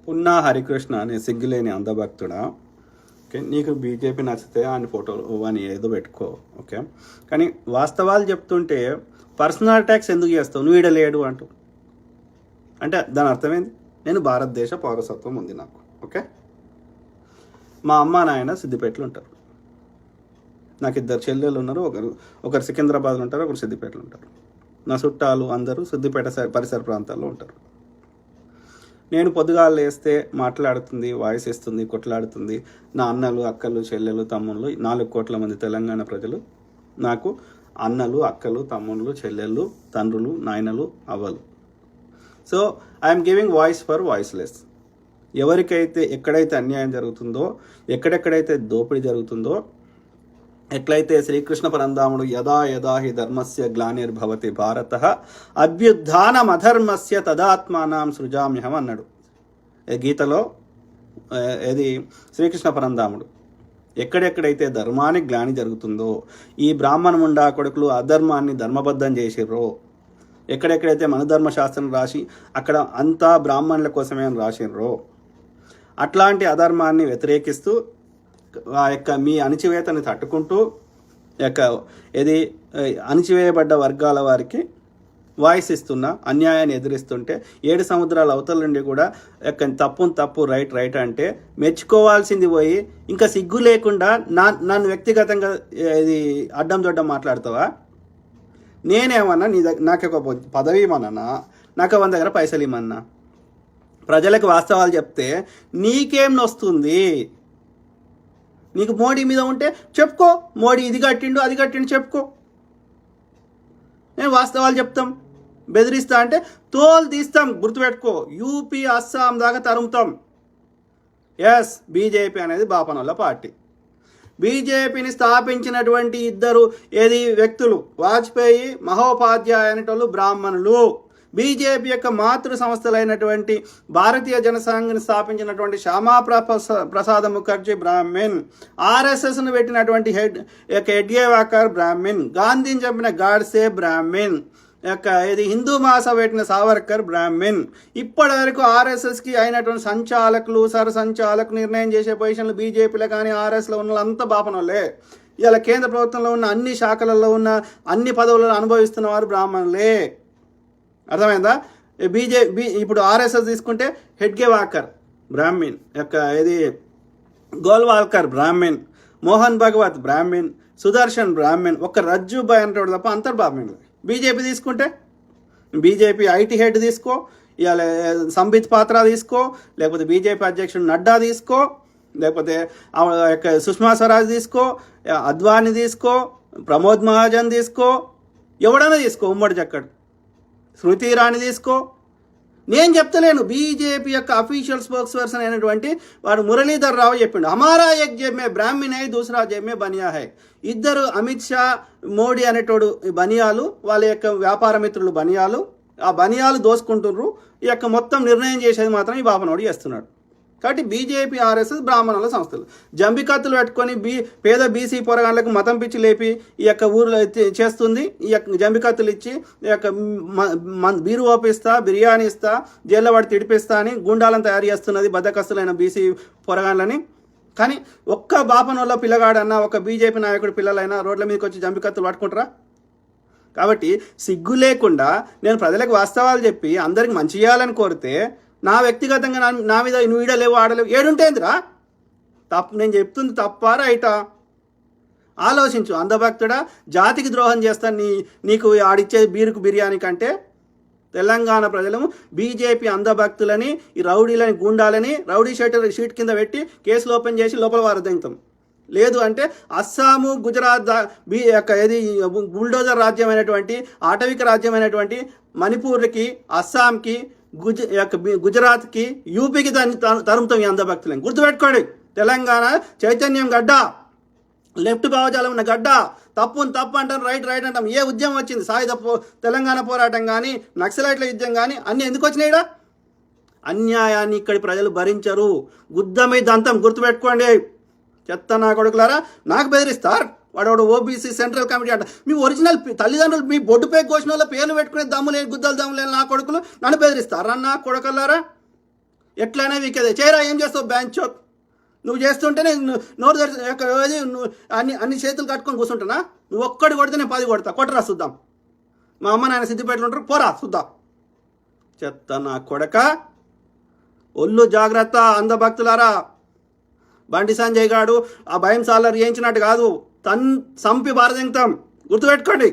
పున్నా హరికృష్ణ అనే సిగ్గులేని అందభక్తుడా. ఓకే, నీకు బీజేపీ నచ్చితే ఆయన ఫోటోలు అని ఏదో పెట్టుకో. ఓకే, కానీ వాస్తవాలు చెప్తుంటే పర్సనల్ అటాక్స్ ఎందుకు చేస్తావు? నువ్వు లేడు అంటూ అంటే దాని అర్థమైంది. నేను భారతదేశ పౌరసత్వం ఉంది నాకు. ఓకే, మా అమ్మ నాయన సిద్దిపేటలో ఉంటారు. నాకు 2 చెల్లెలు ఉన్నారు. ఒకరు సికింద్రాబాద్లో ఉంటారు, ఒకరు సిద్దిపేటలో ఉంటారు. నా చుట్టాలు అందరూ సిద్దిపేట పరిసర ప్రాంతాల్లో ఉంటారు. నేను పొద్దుగాలు లేస్తే మాట్లాడుతుంది, వాయిస్ ఇస్తుంది, కొట్లాడుతుంది. నా అన్నలు, అక్కలు, చెల్లెలు, తమ్ముళ్ళు, 4 కోట్ల మంది తెలంగాణ ప్రజలు నాకు అన్నలు, అక్కలు, తమ్ముళ్ళు, చెల్లెళ్ళు, తండ్రులు, నాయనలు, అవ్వలు. So I'm giving voice for voiceless. ఎవరికైతే ఎక్కడైతే అన్యాయం జరుగుతుందో, ఎక్కడెక్కడైతే దోపిడీ జరుగుతుందో, ఎట్లయితే శ్రీకృష్ణ పరంధాముడు యదా యదా హి ధర్మస్య గ్లానిర్భవతి భారతః అభ్యుత్థానమధర్మస్య తదాత్మానం సృజామ్యహం అన్నాడు గీతలో. ఇది శ్రీకృష్ణ పరంధాముడు ఎక్కడెక్కడైతే ధర్మానికి గ్లాని జరుగుతుందో, ఈ బ్రాహ్మణ ముండా కొడుకులు అధర్మాన్ని ధర్మబద్ధం చేసిర్రో, ఎక్కడెక్కడైతే మనధర్మశాస్త్రం రాసి అక్కడ అంతా బ్రాహ్మణుల కోసమే అని రాసిర్రో, అట్లాంటి అధర్మాన్ని వ్యతిరేకిస్తూ ఆ యొక్క మీ అణిచివేతని తట్టుకుంటూ ఇది అణిచివేయబడ్డ వర్గాల వారికి వాయిస్ ఇస్తున్నా, అన్యాయాన్ని ఎదిరిస్తుంటే 7 సముద్రాల అవతల నుండి కూడా తప్పు రైట్ అంటే మెచ్చుకోవాల్సింది పోయి ఇంకా సిగ్గు లేకుండా నన్ను వ్యక్తిగతంగా ఇది అడ్డం దొడ్డం మాట్లాడతావా? నేనేమన్నా నాకు ఒక పదవి ఇవ్వమన్నా, నాకు 100 దగ్గర పైసలు ఇవ్వమన్నా, ప్రజలకు వాస్తవాలు చెప్తే నీకేం నొస్తుంది? నీకు మోడీ మీద ఉంటే చెప్పుకో, మోడీ ఇది కట్టిండు అది కట్టిండు చెప్పుకో. నేను వాస్తవాలు చెప్తాం. బెదిరిస్తా అంటే తోలు తీస్తాం, గుర్తుపెట్టుకో. యూపీ, అస్సాం దాకా తరుముతాం. ఎస్, బీజేపీ అనేది బాపనోళ్ళ పార్టీ. బీజేపీని స్థాపించినటువంటి 2 వ్యక్తులు వాజ్పేయి, మహోపాధ్యాయ అనేటోళ్ళు బ్రాహ్మణులు. బీజేపీ యొక్క మాతృ సంస్థలైనటువంటి భారతీయ జనసంఘ్ని స్థాపించినటువంటి శ్యామా ప్రసాద్ ముఖర్జీ బ్రాహ్మిన్, ఆర్ఎస్ఎస్ను పెట్టినటువంటి హెడ్గేవాకర్ బ్రాహ్మిన్, గాంధీని చంపిన గాడ్సే బ్రాహ్మిన్, ఇది హిందూ మహాసభ పెట్టిన సావర్కర్ బ్రాహ్మిన్. ఇప్పటి వరకు ఆర్ఎస్ఎస్కి అయినటువంటి సంచాలకులు, సంచాలకులు, నిర్ణయం చేసే పొజిషన్లు బీజేపీలో కానీ ఆర్ఎస్లో ఉన్న వాళ్ళంతా బాపనోళ్ళే. ఇలా కేంద్ర ప్రభుత్వంలో ఉన్న అన్ని శాఖలలో ఉన్న అన్ని పదవులను అనుభవిస్తున్న వారు బ్రాహ్మణులే. అర్థమైందా? ఇప్పుడు ఆర్ఎస్ఎస్ తీసుకుంటే హెడ్గేవాకర్ బ్రాహ్మిన్, ఇది Golwalkar Brahmin, Mohan Bhagwat Brahmin, Sudarshan Brahmin, ఒక రజ్జుబాయ్ అంటాడు తప్ప అంతర్ బ్రాహ్మిన్లు. బీజేపీ తీసుకుంటే బీజేపీ ఐటీ హెడ్ తీసుకో, ఇవాళ సంబిత్ పాత్ర తీసుకో, లేకపోతే బీజేపీ అధ్యక్షుడు నడ్డా తీసుకో, లేకపోతే సుష్మా స్వరాజ్ తీసుకో, అద్వానీ తీసుకో, ప్రమోద్ మహాజన్ తీసుకో, ఎవడైనా తీసుకో, ఉమ్మడి చక్కడు, స్మృతి ఇరానీ తీసుకో. నేను చెప్తలేను, బీజేపీ యొక్క అఫీషియల్ స్పోక్స్ పర్సన్ అయినటువంటి వాడు మురళీధర్ రావు చెప్పిండు, హమారా ఎక్ జేబ్ మే బ్రాహ్మణ్ హై, దూసరా జేబ్ మే బనియా హై. 2 అమిత్ షా, మోడీ అనేటోడు బనియాలు, వాళ్ళ యొక్క వ్యాపార మిత్రులు బనియాలు. ఆ బనియాలు దోసుకుంటుర్రు. ఈ యొక్క మొత్తం నిర్ణయం చేసేది మాత్రం ఈ బాబనోడు చేస్తున్నాడు. కాబట్టి బీజేపీ, ఆర్ఎస్ఎస్ బ్రాహ్మణుల సంస్థలు జంబికత్తులు పెట్టుకొని పేద బీసీ పొరగాళ్ళకు మతం పిచ్చి లేపి ఈ యొక్క ఊర్లో చేస్తుంది. ఈ యొక్క జంబికత్తులు ఇచ్చి ఈ యొక్క బీరు ఓపిస్తా, బిర్యానీ ఇస్తా, జైల్లో వాడి తిడిపిస్తా అని గుండాలను తయారు చేస్తున్నది బద్దకస్తులైన బీసీ పొరగాళ్ళని. కానీ ఒక్క బాపనోళ్ళ పిల్లగాడన్నా, ఒక బీజేపీ నాయకుడు పిల్లలైనా రోడ్ల మీదకి వచ్చి జంబికత్తులు పట్టుకుంటారా? కాబట్టి సిగ్గు లేకుండా నేను ప్రజలకు వాస్తవాలు చెప్పి అందరికి మంచి చేయాలని కోరితే నా వ్యక్తిగతంగా నా మీద నువ్వు ఈడలేవు ఆడలేవు ఏడుంటేందిరా? తప్పు నేను చెప్తుంది తప్పా రైటా? ఆలోచించు. అందభక్తుడా, జాతికి ద్రోహం చేస్తాను నీకు ఆడిచ్చే బీరుకు బిర్యానీ కంటే తెలంగాణ ప్రజలము బీజేపీ అందభక్తులని, ఈ రౌడీలని, గుండాలని రౌడీ షీట్ కింద పెట్టి కేసులు ఓపెన్ చేసి లోపల వారదింతాం. లేదు అంటే అస్సాము, గుజరాత్ ఏది బుల్డోజర్ రాజ్యమైనటువంటి, ఆటవిక రాజ్యమైనటువంటి మణిపూర్కి, అస్సాంకి, గుజరాత్కి, యూపీకి దాన్ని తరుముతాం ఈ అందభక్తులని. గుర్తుపెట్టుకోండి, తెలంగాణ చైతన్యం గడ్డ, లెఫ్ట్ భావజాలం ఉన్న గడ్డ. తప్పు అంటాం, రైట్ అంటాం. ఏ ఉద్యమం వచ్చింది? సాయుధ తెలంగాణ పోరాటం కానీ, నక్సలైట్ల యుద్ధం కానీ అన్నీ ఎందుకు వచ్చినాయిడా? అన్యాయాన్ని ఇక్కడి ప్రజలు భరించరు. గుద్ద మీద దంతం. గుర్తుపెట్టుకోండి. చెత్త నా కొడుకులారా, నాకు బెదిరిస్తారు. వాడు ఓబీసీ సెంట్రల్ కమిటీ అంట. మీ ఒరిజినల్ తల్లిదండ్రులు మీ బొడ్డుపై కోసిన వాళ్ళ పేర్లు పెట్టుకునే దమ్ములేని, గుద్దలు దమ్ములేని నా కొడుకులు నన్ను బెదిరిస్తారా? నా కొడుకులారా, ఎట్లయినా వీకేదే చేయరా, ఏం చేస్తావు బ్యాంచో. నువ్వు చేస్తుంటేనే నోరు నువ్వు అన్ని చేతులు కట్టుకొని కూర్చుంటున్నా. నువ్వు ఒక్కడి కొడితే నేను 10 కొడతా. కొట్టరా చూద్దాం. మా అమ్మ నాయన సిద్దిపేటలో ఉంటారు, పోరా చూద్దాం. చెత్త నా కొడక. ఒళ్ళు జాగ్రత్త అంధభక్తులారా. బండి సంజయ్ గాడు ఆ భయం సాలర్ చేయించినట్టు కాదు, సంపి బారదెంగుతాం, గుర్తుపెట్టుకోండి.